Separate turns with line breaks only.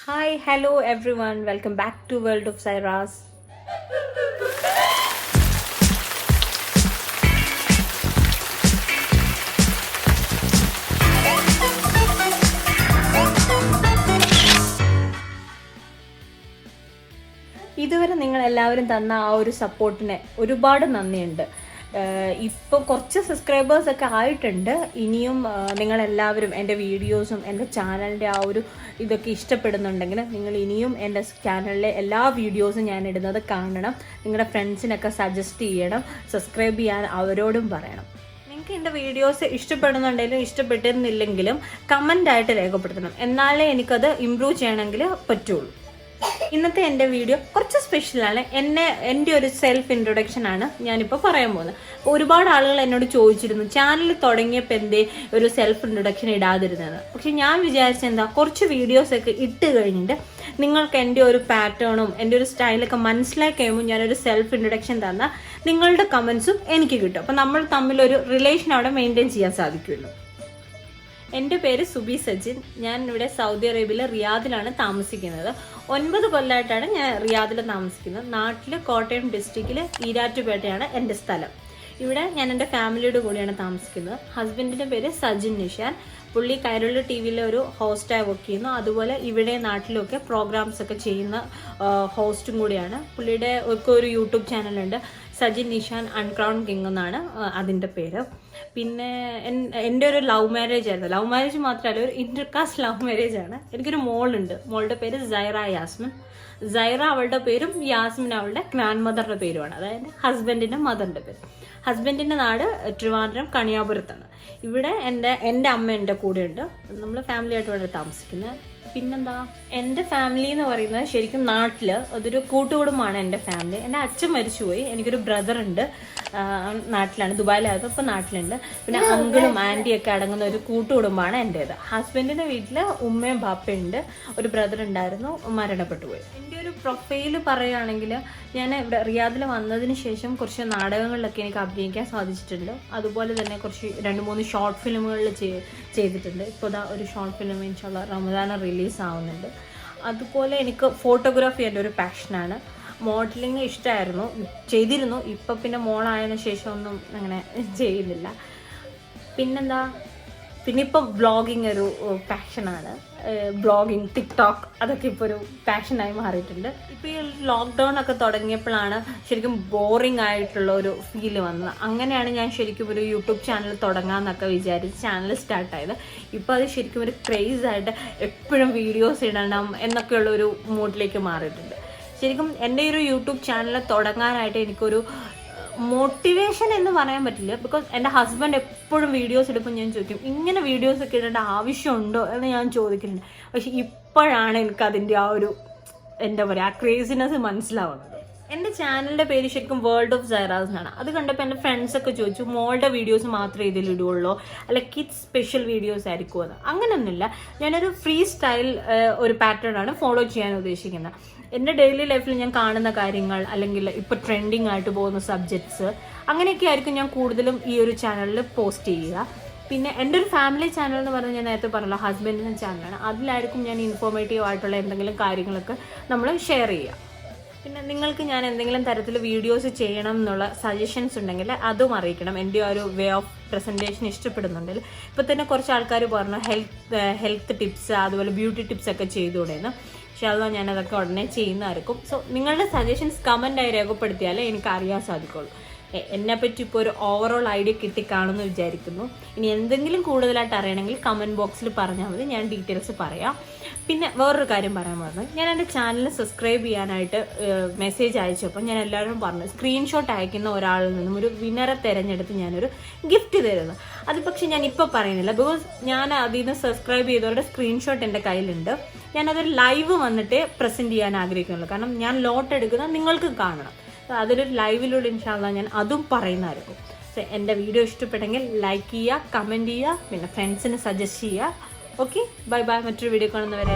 Hi, hello everyone. Welcome back to World of Cyrus. ഇതുവരെ നിങ്ങൾ എല്ലാവരും തന്ന ആ ഒരു സപ്പോർട്ടിന് ഒരുപാട് നന്ദിയുണ്ട്. ഇപ്പോൾ കുറച്ച് സബ്സ്ക്രൈബേഴ്സൊക്കെ ആയിട്ടുണ്ട്. ഇനിയും നിങ്ങളെല്ലാവരും എൻ്റെ വീഡിയോസും എൻ്റെ ചാനലിൻ്റെ ആ ഒരു ഇതൊക്കെ ഇഷ്ടപ്പെടുന്നുണ്ടെങ്കിൽ നിങ്ങൾ ഇനിയും എൻ്റെ ചാനലിലെ എല്ലാ വീഡിയോസും ഞാൻ ഇടുന്നത് കാണണം. നിങ്ങളുടെ ഫ്രണ്ട്സിനൊക്കെ സജസ്റ്റ് ചെയ്യണം, സബ്സ്ക്രൈബ് ചെയ്യാൻ അവരോടും പറയണം. നിങ്ങൾക്ക് എൻ്റെ വീഡിയോസ് ഇഷ്ടപ്പെടുന്നുണ്ടെങ്കിലും ഇഷ്ടപ്പെട്ടിരുന്നില്ലെങ്കിലും കമൻ്റായിട്ട് രേഖപ്പെടുത്തണം. എന്നാലേ എനിക്കത് ഇമ്പ്രൂവ് ചെയ്യണമെങ്കിൽ പറ്റുള്ളൂ. ഇന്നത്തെ എൻ്റെ വീഡിയോ കുറച്ച് സ്പെഷ്യലാണ്. എൻ്റെ ഒരു സെൽഫ് ഇൻട്രൊഡക്ഷൻ ആണ് ഞാനിപ്പോൾ പറയാൻ പോകുന്നത്. ഒരുപാട് ആളുകൾ എന്നോട് ചോദിച്ചിരുന്നു ചാനൽ തുടങ്ങിയപ്പോൾ എന്തേ ഒരു സെൽഫ് ഇൻട്രൊഡക്ഷൻ ഇടാതിരുന്നത്. പക്ഷെ ഞാൻ വിചാരിച്ചെന്താ, കുറച്ച് വീഡിയോസൊക്കെ ഇട്ട് കഴിഞ്ഞിട്ട് നിങ്ങൾക്ക് എൻ്റെ ഒരു പാറ്റേണും എൻ്റെ ഒരു സ്റ്റൈലൊക്കെ മനസ്സിലാക്കി കഴിയുമ്പോൾ ഞാനൊരു സെൽഫ് ഇൻട്രൊഡക്ഷൻ തന്നാൽ നിങ്ങളുടെ കമൻസും എനിക്ക് കിട്ടും. അപ്പം നമ്മൾ തമ്മിലൊരു റിലേഷൻ അവിടെ മെയിൻറ്റെയിൻ ചെയ്യാൻ സാധിക്കുമല്ലോ. എൻ്റെ പേര് സുബി സജിൻ. ഞാൻ ഇവിടെ സൗദി അറേബ്യയിലെ റിയാദിലാണ് താമസിക്കുന്നത്. 9 കൊല്ലമായിട്ടാണ് ഞാൻ റിയാദിൽ താമസിക്കുന്നത്. നാട്ടിൽ കോട്ടയം ഡിസ്ട്രിക്റ്റിൽ ഈരാറ്റുപേട്ടയാണ് എൻ്റെ സ്ഥലം. ഇവിടെ ഞാൻ എൻ്റെ ഫാമിലിയുടെ കൂടെയാണ് താമസിക്കുന്നത്. ഹസ്ബൻഡിൻ്റെ പേര് സജിൻ നിഷാൻ. പുള്ളി കൈരളി TV-യിലെ ഒരു ഹോസ്റ്റായി വർക്ക് ചെയ്യുന്നു. അതുപോലെ ഇവിടെ നാട്ടിലൊക്കെ പ്രോഗ്രാംസ് ഒക്കെ ചെയ്യുന്ന ഹോസ്റ്റും കൂടിയാണ്. പുള്ളിയുടെ ഒക്കെ ഒരു യൂട്യൂബ് ചാനലുണ്ട്, സജിൻ നിഷാൻ അൺക്രൗൺ കിങ് എന്നാണ് അതിൻ്റെ പേര്. പിന്നെ എൻ്റെ ഒരു ലവ് മാരേജ് ആയിരുന്നു. ലവ് മാരേജ് മാത്രമല്ല, ഒരു ഇന്റർകാസ്റ്റ് ലവ് മാരേജ് ആണ്. എനിക്കൊരു മോളുണ്ട്. മോളുടെ പേര് സൈറ യാസ്മിൻ. സൈറ അവളുടെ പേരും യാസ്മിൻ അവളുടെ ഗ്രാൻഡ് മദറിൻ്റെ പേരുമാണ്, അതായത് ഹസ്ബൻഡിൻ്റെ മദറിൻ്റെ പേര്. ഹസ്ബൻഡിൻ്റെ നാട് ട്രിവാൻഡ്രം കണിയാപുരത്താണ്. ഇവിടെ എൻ്റെ അമ്മ എൻ്റെ കൂടെ ഉണ്ട്. നമ്മൾ ഫാമിലി ആയിട്ട് ഇവിടെ താമസിക്കുന്നത്. പിന്നെന്താ, എൻ്റെ ഫാമിലി എന്ന് പറയുന്നത് ശരിക്കും നാട്ടിൽ അതൊരു കൂട്ടുകുടുംബമാണ് എൻ്റെ ഫാമിലി. എൻ്റെ അച്ഛൻ മരിച്ചുപോയി. എനിക്കൊരു ബ്രദർ ഉണ്ട്, നാട്ടിലാണ്, ദുബായിലായിരുന്നു, ഇപ്പോൾ നാട്ടിലുണ്ട്. പിന്നെ അങ്കിളും ആൻറ്റിയൊക്കെ അടങ്ങുന്ന ഒരു കൂട്ടുകുടുംബമാണ് എൻ്റേത്. ഹസ്ബൻഡിൻ്റെ വീട്ടിൽ ഉമ്മയും ബാപ്പയുണ്ട്. ഒരു ബ്രദർ ഉണ്ടായിരുന്നു, മരണപ്പെട്ടു പോയി. എൻ്റെ ഒരു പ്രൊഫൈല് പറയുകയാണെങ്കിൽ ഞാൻ ഇവിടെ റിയാദിൽ വന്നതിന് ശേഷം കുറച്ച് നാടകങ്ങളിലൊക്കെ എനിക്ക് അഭിനയിക്കാൻ സാധിച്ചിട്ടുണ്ട്. അതുപോലെ തന്നെ കുറച്ച് 2-3 ഷോർട്ട് ഫിലിമുകളിൽ ചെയ്തിട്ടുണ്ട്. ഇപ്പോൾ ഇതാ ഒരു ഷോർട്ട് ഫിലിം ഇൻഷാല്ലാ റമദാൻ റിലീസ് ആവുന്നുണ്ട്. അതുപോലെ എനിക്ക് ഫോട്ടോഗ്രാഫി എൻ്റെ ഒരു പാഷനാണ്. മോഡലിങ് ചെയ്തിരുന്നു. ഇപ്പം പിന്നെ മോളായതിനു ശേഷം ഒന്നും അങ്ങനെ ചെയ്യുന്നില്ല. പിന്നെന്താ, പിന്നെ ഇപ്പോൾ ബ്ലോഗിങ് ഒരു പാഷനാണ്. ബ്ലോഗിങ്, ടിക്ടോക്ക് അതൊക്കെ ഇപ്പോൾ ഒരു പാഷനായി മാറിയിട്ടുണ്ട്. ഇപ്പോൾ ഈ ലോക്ക്ഡൗൺ ഒക്കെ തുടങ്ങിയപ്പോഴാണ് ശരിക്കും ബോറിംഗ് ആയിട്ടുള്ള ഒരു ഫീല് വന്നത്. അങ്ങനെയാണ് ഞാൻ ശരിക്കും ഒരു യൂട്യൂബ് ചാനൽ തുടങ്ങാമെന്നൊക്കെ വിചാരിച്ച് ചാനൽ സ്റ്റാർട്ടായത്. ഇപ്പോൾ അത് ശരിക്കും ഒരു ക്രേസായിട്ട് എപ്പോഴും വീഡിയോസ് ഇടണം എന്നൊക്കെയുള്ള ഒരു മൂഡിലേക്ക് മാറിയിട്ടുണ്ട്. ശരിക്കും എൻ്റെ ഒരു യൂട്യൂബ് ചാനൽ തുടങ്ങാനായിട്ട് എനിക്കൊരു മോട്ടിവേഷൻ എന്ന് പറയാൻ പറ്റില്ല. ബിക്കോസ് എൻ്റെ ഹസ്ബൻഡ് എപ്പോഴും വീഡിയോസ് എടുക്കുമ്പോൾ ഞാൻ ചോദിക്കും, ഇങ്ങനെ വീഡിയോസ് ഒക്കെ ഇടേണ്ട ആവശ്യമുണ്ടോ എന്ന് ഞാൻ ചോദിക്കുന്നുണ്ട്. പക്ഷെ ഇപ്പോഴാണ് എനിക്കതിൻ്റെ ആ ഒരു എന്താ പറയുക, ആ ക്രേസിനെസ് മനസ്സിലാവുന്നത്. എൻ്റെ ചാനലിൻ്റെ പേര് ശരിക്കും വേൾഡ് ഓഫ് സൈറാസ് എന്നാണ്. അത് കണ്ടപ്പോൾ എൻ്റെ ഫ്രണ്ട്സൊക്കെ ചോദിച്ചു, മോളുടെ വീഡിയോസ് മാത്രമേ ഇതിൽ ഇടുകയുള്ളൂ, അല്ല കിഡ്സ് സ്പെഷ്യൽ വീഡിയോസ് ആയിരിക്കുമോ എന്ന്. അങ്ങനെയൊന്നുമില്ല. ഞാനൊരു ഫ്രീ സ്റ്റൈൽ ഒരു പാറ്റേൺ ആണ് ഫോളോ ചെയ്യാൻ ഉദ്ദേശിക്കുന്നത്. എൻ്റെ ഡെയിലി ലൈഫിൽ ഞാൻ കാണുന്ന കാര്യങ്ങൾ, അല്ലെങ്കിൽ ഇപ്പോൾ ട്രെൻഡിങ് ആയിട്ട് പോകുന്ന സബ്ജക്ട്സ്, അങ്ങനെയൊക്കെ ആയിരിക്കും ഞാൻ കൂടുതലും ഈ ഒരു ചാനലിൽ പോസ്റ്റ് ചെയ്യുക. പിന്നെ എൻ്റെ ഒരു ഫാമിലി ചാനൽ എന്ന് പറഞ്ഞാൽ ഞാൻ നേരത്തെ പറഞ്ഞല്ലോ, ഹസ്ബൻഡിൻ്റെ ചാനലാണ്. അതിലായിരിക്കും ഞാൻ ഇൻഫോർമേറ്റീവ് ആയിട്ടുള്ള എന്തെങ്കിലും കാര്യങ്ങളൊക്കെ നമ്മൾ ഷെയർ ചെയ്യുക. പിന്നെ നിങ്ങൾക്ക് ഞാൻ എന്തെങ്കിലും തരത്തിൽ വീഡിയോസ് ചെയ്യണം എന്നുള്ള സജഷൻസ് ഉണ്ടെങ്കിൽ അതും അറിയിക്കണം. എൻ്റെ ആ ഒരു വേ ഓഫ് പ്രസൻറ്റേഷൻ ഇഷ്ടപ്പെടുന്നുണ്ടെങ്കിൽ. ഇപ്പോൾ തന്നെ കുറച്ച് ആൾക്കാർ പറഞ്ഞു ഹെൽത്ത് ടിപ്സ്, അതുപോലെ ബ്യൂട്ടി ടിപ്സ് ഒക്കെ ചെയ്തുകൂടെയെന്ന്. പക്ഷേ അതാണ് ഞാനതൊക്കെ ഉടനെ ചെയ്യുന്നതായിരിക്കും. സോ നിങ്ങളുടെ സജഷൻസ് കമൻ്റായി രേഖപ്പെടുത്തിയാലേ എനിക്ക് അറിയാൻ സാധിക്കുള്ളൂ. എന്നെപ്പറ്റി ഇപ്പോൾ ഒരു ഓവറോൾ ഐഡിയ കിട്ടിക്കാണെന്ന് വിചാരിക്കുന്നു. ഇനി എന്തെങ്കിലും കൂടുതലായിട്ട് അറിയണമെങ്കിൽ കമൻറ്റ് ബോക്സിൽ പറഞ്ഞാൽ മതി, ഞാൻ ഡീറ്റെയിൽസ് പറയാം. പിന്നെ വേറൊരു കാര്യം പറയാൻ പറഞ്ഞത്, ഞാൻ എൻ്റെ ചാനൽ സബ്സ്ക്രൈബ് ചെയ്യാനായിട്ട് മെസ്സേജ് അയച്ചപ്പോൾ ഞാൻ എല്ലാവരും പറഞ്ഞു, സ്ക്രീൻഷോട്ട് അയക്കുന്ന ഒരാളിൽ നിന്നും ഒരു വിന്നറെ തിരഞ്ഞെടുത്ത് ഞാനൊരു ഗിഫ്റ്റ് തരുന്നു. അത് പക്ഷേ ഞാൻ ഇപ്പോൾ പറയുന്നില്ല. ബിക്കോസ് ഞാൻ അതിൽ നിന്ന് സബ്സ്ക്രൈബ് ചെയ്തവരുടെ സ്ക്രീൻഷോട്ട് എൻ്റെ കയ്യിലുണ്ട്. ഞാനതൊരു ലൈവ് വന്നിട്ട് പ്രസൻറ്റ് ചെയ്യാൻ ആഗ്രഹിക്കുന്നുള്ളൂ. കാരണം ഞാൻ ലോട്ട് എടുക്കുന്നത് നിങ്ങൾക്ക് കാണണം. അതൊരു ലൈവിലൂടെ ഇൻഷാല്ലാ ഞാൻ അതും പറയുന്നതായിരിക്കും. സോ എൻ്റെ വീഡിയോ ഇഷ്ടപ്പെട്ടെങ്കിൽ ലൈക്ക് ചെയ്യുക, കമൻറ്റ് ചെയ്യുക, പിന്നെ ഫ്രണ്ട്സിന് സജസ്റ്റ് ചെയ്യുക. Okay, bye bye. മറ്റൊരു വീഡിയോ കാണുന്നവരെ.